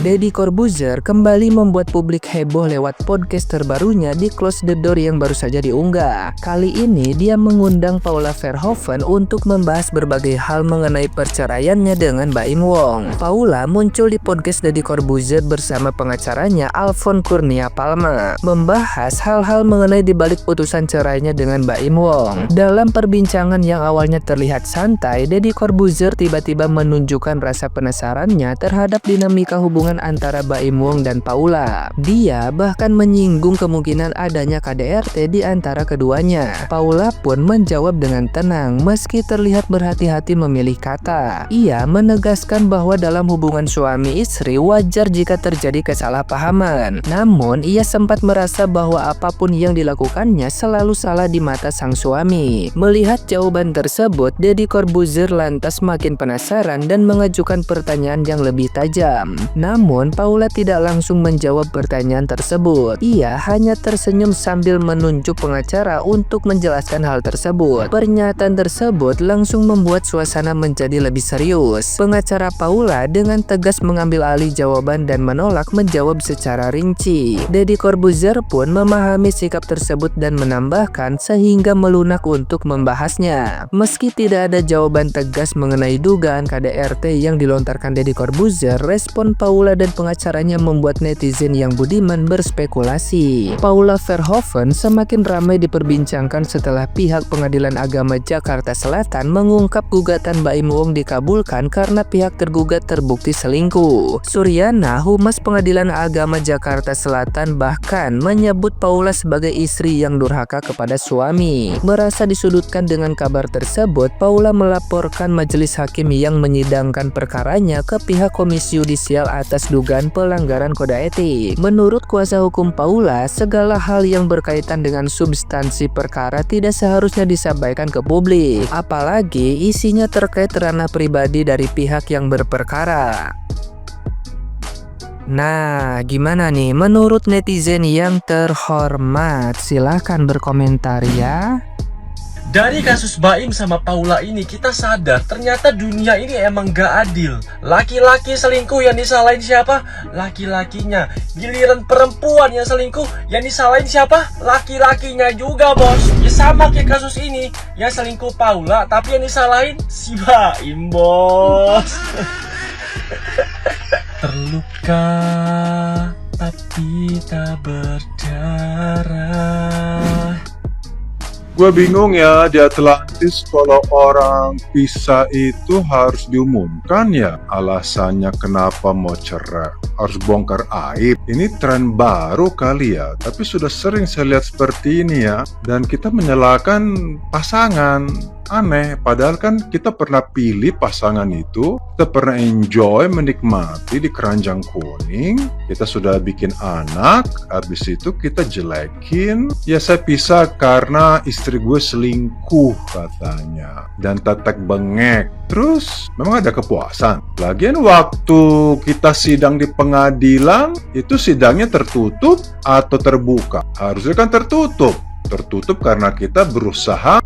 Deddy Corbuzier kembali membuat publik heboh lewat podcast terbarunya di Close the Door yang baru saja diunggah. Kali ini dia mengundang Paula Verhoeven untuk membahas berbagai hal mengenai perceraiannya dengan Baim Wong. Paula muncul di podcast Deddy Corbuzier bersama pengacaranya Alphonse Kurnia Palma, membahas hal-hal mengenai dibalik putusan cerainya dengan Baim Wong. Dalam perbincangan yang awalnya terlihat santai, Deddy Corbuzier tiba-tiba menunjukkan rasa penasarannya terhadap dinamika hubungan antara Baim Wong dan Paula. Dia bahkan menyinggung kemungkinan adanya KDRT di antara keduanya. Paula pun menjawab dengan tenang meski terlihat berhati-hati memilih kata. Ia menegaskan bahwa dalam hubungan suami istri wajar jika terjadi kesalahpahaman. Namun ia sempat merasa bahwa apapun yang dilakukannya selalu salah di mata sang suami. Melihat jawaban tersebut, Deddy Corbuzier lantas makin penasaran dan mengajukan pertanyaan yang lebih tajam. Namun Paula tidak langsung menjawab pertanyaan tersebut. Ia hanya tersenyum sambil menunjuk pengacara untuk menjelaskan hal tersebut. Pernyataan tersebut langsung membuat suasana menjadi lebih serius. Pengacara Paula dengan tegas mengambil alih jawaban dan menolak menjawab secara rinci. Deddy Corbuzier pun memahami sikap tersebut dan menambahkan sehingga melunak untuk membahasnya. Meski tidak ada jawaban tegas mengenai dugaan KDRT yang dilontarkan Deddy Corbuzier, respon Paula dan pengacaranya membuat netizen yang budiman berspekulasi. Paula Verhoeven semakin ramai diperbincangkan setelah pihak Pengadilan Agama Jakarta Selatan mengungkap gugatan Baim Wong dikabulkan karena pihak tergugat terbukti selingkuh. Suryana, Humas Pengadilan Agama Jakarta Selatan, bahkan menyebut Paula sebagai istri yang durhaka kepada suami. Merasa disudutkan dengan kabar tersebut, Paula melaporkan majelis hakim yang menyidangkan perkaranya ke pihak Komisi Yudisial atas dugaan pelanggaran kode etik. Menurut kuasa hukum Paula, segala hal yang berkaitan dengan substansi perkara tidak seharusnya disampaikan ke publik, apalagi isinya terkait ranah pribadi dari pihak yang berperkara. Nah, gimana nih menurut netizen yang terhormat? Silahkan berkomentar ya. Dari kasus Baim sama Paula ini kita sadar ternyata dunia ini emang gak adil. Laki-laki selingkuh yang disalahin siapa? Laki-lakinya. Giliran perempuan yang selingkuh yang disalahin siapa? Laki-lakinya juga, bos. Ya sama kayak kasus ini. Yang selingkuh Paula tapi yang disalahin si Baim, bos. Terluka tapi tak berdarah. Gue bingung ya, di Atlantis kalau orang pisah itu harus diumumkan ya alasannya kenapa mau cerai. Harus bongkar aib. Ini tren baru kali ya, tapi sudah sering saya lihat seperti ini ya. Dan kita menyalahkan pasangan. Aneh, padahal kan kita pernah pilih pasangan itu, kita pernah enjoy, menikmati di keranjang kuning, kita sudah bikin anak, habis itu kita jelekin. Ya saya pisah karena istri gue selingkuh katanya, dan tetek bengek. Terus memang ada kepuasan. Lagian waktu kita sidang di pengadilan, itu sidangnya tertutup atau terbuka? Harusnya kan tertutup. Tertutup karena kita berusaha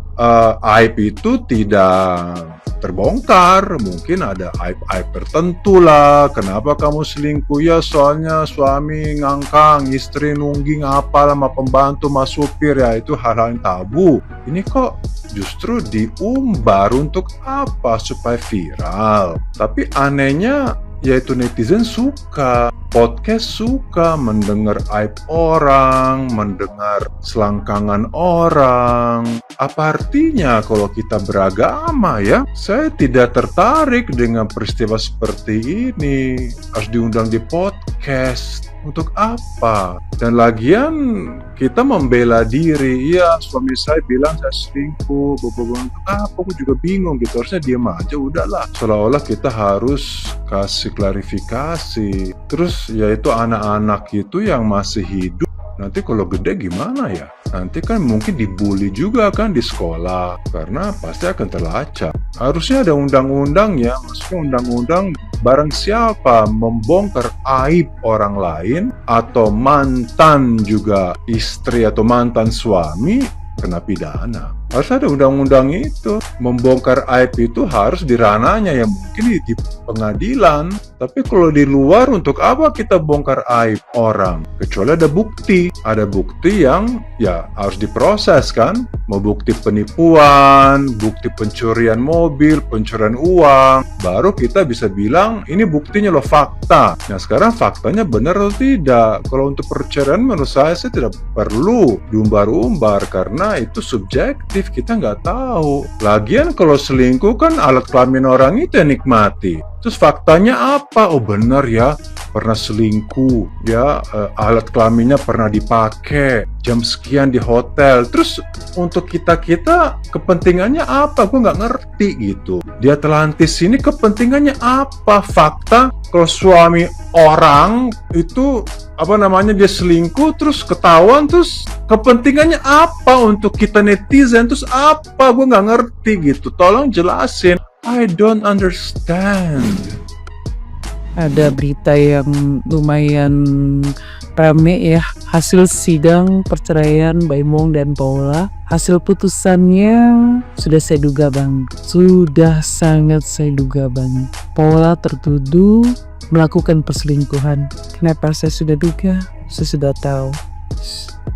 aib itu tidak terbongkar. Mungkin ada aib-aib tertentu lah. Kenapa kamu selingkuh? Ya soalnya suami ngangkang, istri nungging apa sama pembantu, sama supir. Ya itu hal-hal yang tabu. Ini kok justru diumbar untuk apa? Supaya viral. Tapi anehnya yaitu netizen suka, podcast suka mendengar aib orang, mendengar selangkangan orang. Apa artinya kalau kita beragama ya? Saya tidak tertarik dengan peristiwa seperti ini. Harus diundang di podcast. Untuk apa? Dan lagian kita membela diri. Iya, suami saya bilang saya selingkuh. Untuk apa? Aku juga bingung gitu. Harusnya diam aja, udahlah. Seolah-olah kita harus kasih klarifikasi. Terus yaitu anak-anak itu yang masih hidup, nanti kalau gede gimana ya? Nanti kan mungkin dibully juga kan di sekolah, karena pasti akan terlacak. Harusnya ada undang-undang ya, maksudnya undang-undang barang siapa membongkar aib orang lain atau mantan juga istri atau mantan suami kena pidana. Harus ada undang-undang itu. Membongkar aib itu harus di ranahnya, yang mungkin di pengadilan. Tapi kalau di luar, untuk apa kita bongkar aib orang? Kecuali ada bukti. Ada bukti yang ya harus diproses kan. Mau bukti penipuan, bukti pencurian mobil, pencurian uang. Baru kita bisa bilang ini buktinya loh, fakta. Nah sekarang faktanya benar atau tidak? Kalau untuk perceraian menurut saya tidak perlu diumbar-umbar karena itu subjektif, kita nggak tahu. Lagian kalau selingkuh kan alat kelamin orang itu yang nikmati. Terus faktanya apa? Oh benar ya, pernah selingkuh ya, alat kelaminnya pernah dipakai jam sekian di hotel. Terus untuk kita kepentingannya apa? Gue nggak ngerti gitu. Di Atlantis ini kepentingannya apa? Fakta kalau suami orang itu dia selingkuh terus ketahuan, terus kepentingannya apa untuk kita netizen? Terus apa? Gue nggak ngerti gitu. Tolong jelasin. I don't understand. Ada berita yang lumayan rame ya, hasil sidang perceraian Baimong dan Paula. Hasil putusannya sudah saya duga bang, sudah sangat saya duga bang. Paula tertuduh melakukan perselingkuhan. Kenapa saya sudah duga? Saya sudah tahu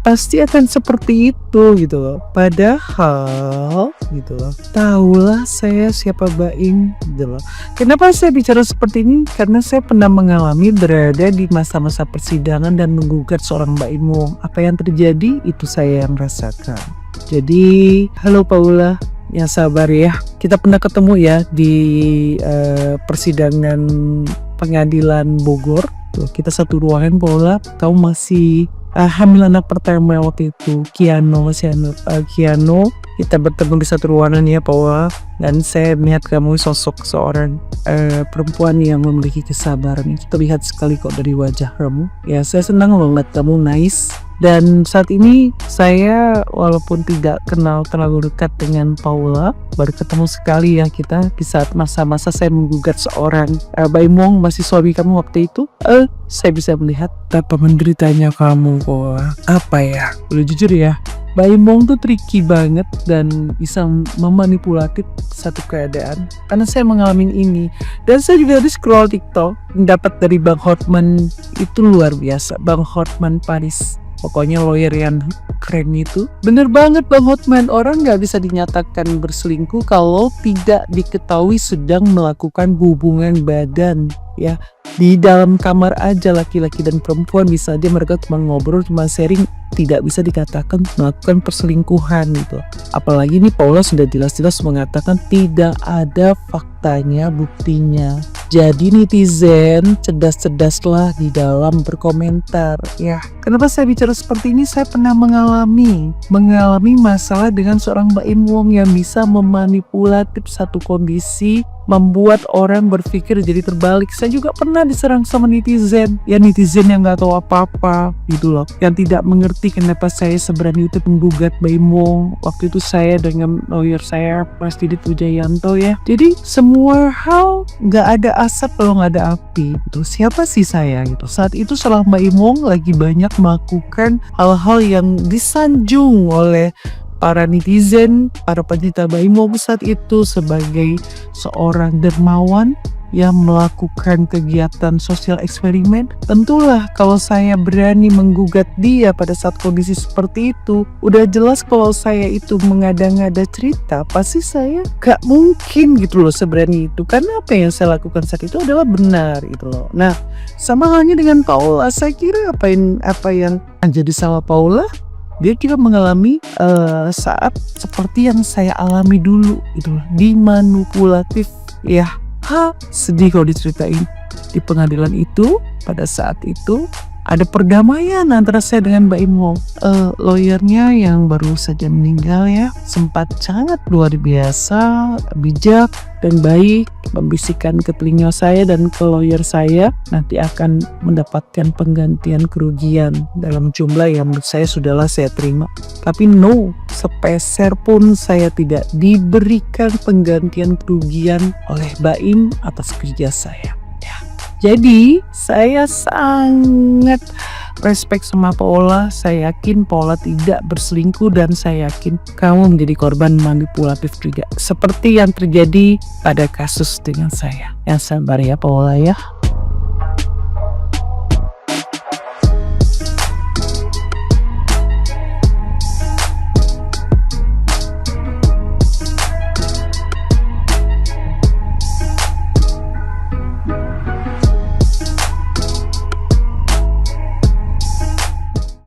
pasti akan seperti itu gitu loh. Padahal gitu loh, tahulah saya siapa Baim gitu loh. Kenapa saya bicara seperti ini? Karena saya pernah mengalami berada di masa-masa persidangan dan menggugat seorang Baim Wong. Apa yang terjadi itu saya yang rasakan. Jadi halo Paula, yang sabar ya. Kita pernah ketemu ya di persidangan pengadilan Bogor. Tuh, kita satu ruangan Paula. Kamu masih hamil anak pertama waktu itu, Kiano. Kita bertemu di satu ruangan ya Paula. Dan saya melihat kamu sosok seorang perempuan yang memiliki kesabaran. Itu terlihat sekali kok dari wajah kamu. Ya saya senang banget kamu nice. Dan saat ini saya walaupun tidak kenal terlalu dekat dengan Paula, baru ketemu sekali ya kita di saat masa-masa saya menggugat seorang Baimong, masih suami kamu waktu itu. Saya bisa melihat betapa menderitanya kamu Paula. Apa ya? Udah jujur ya, Baimong tuh tricky banget dan bisa memanipulatif satu keadaan. Karena saya mengalami ini. Dan saya juga tadi scroll TikTok, mendapat dari Bang Hotman, itu luar biasa. Bang Hotman Paris. Pokoknya lawyer yang keren itu. Bener banget Bang Hotman, orang gak bisa dinyatakan berselingkuh kalau tidak diketahui sedang melakukan hubungan badan. Ya, di dalam kamar aja laki-laki dan perempuan bisa aja mereka cuma ngobrol, cuma sharing, tidak bisa dikatakan melakukan perselingkuhan gitu. Apalagi nih Paula sudah jelas-jelas mengatakan tidak ada faktanya, buktinya. Jadi netizen cerdas-cerdaslah di dalam berkomentar ya. Kenapa saya bicara seperti ini? Saya pernah mengalami masalah dengan seorang Baim Wong yang bisa memanipulatif satu kondisi, membuat orang berpikir jadi terbalik. Saya juga pernah diserang sama netizen. Ya netizen yang gak tahu apa-apa gitu loh, yang tidak mengerti kenapa saya seberani itu menggugat Baim Wong. Waktu itu saya dengan lawyer saya Mas Didit Wijayanto ya. Jadi semua hal gak ada asap kalau gak ada api gitu. Siapa sih saya gitu. Saat itu seorang Baim Wong lagi banyak melakukan hal-hal yang disanjung oleh para netizen, para pencinta Baim Wong saat itu sebagai seorang dermawan yang melakukan kegiatan sosial eksperimen. Tentulah kalau saya berani menggugat dia pada saat kondisi seperti itu, udah jelas kalau saya itu mengada-ngada cerita, pasti saya gak mungkin gitu loh seberani itu. Karena apa yang saya lakukan saat itu adalah benar gitu loh. Nah, sama halnya dengan Paula, saya kira apa yang jadi salah Paula, dia kira mengalami saat seperti yang saya alami dulu gitu loh, dimanipulatif ya. Sedih kalau diceritain. Di pengadilan itu pada saat itu ada perdamaian antara saya dengan Baim Wong. Lawyernya yang baru saja meninggal ya, sempat sangat luar biasa bijak dan baik membisikkan ke telinga saya dan ke lawyer saya nanti akan mendapatkan penggantian kerugian dalam jumlah yang menurut saya sudahlah saya terima. Tapi no, sepeser pun saya tidak diberikan penggantian kerugian oleh Baim atas kerja saya. Jadi saya sangat respect sama Paula. Saya yakin Paula tidak berselingkuh dan saya yakin kamu menjadi korban manipulatif juga. Seperti yang terjadi pada kasus dengan saya. Yang sabar ya Paula ya.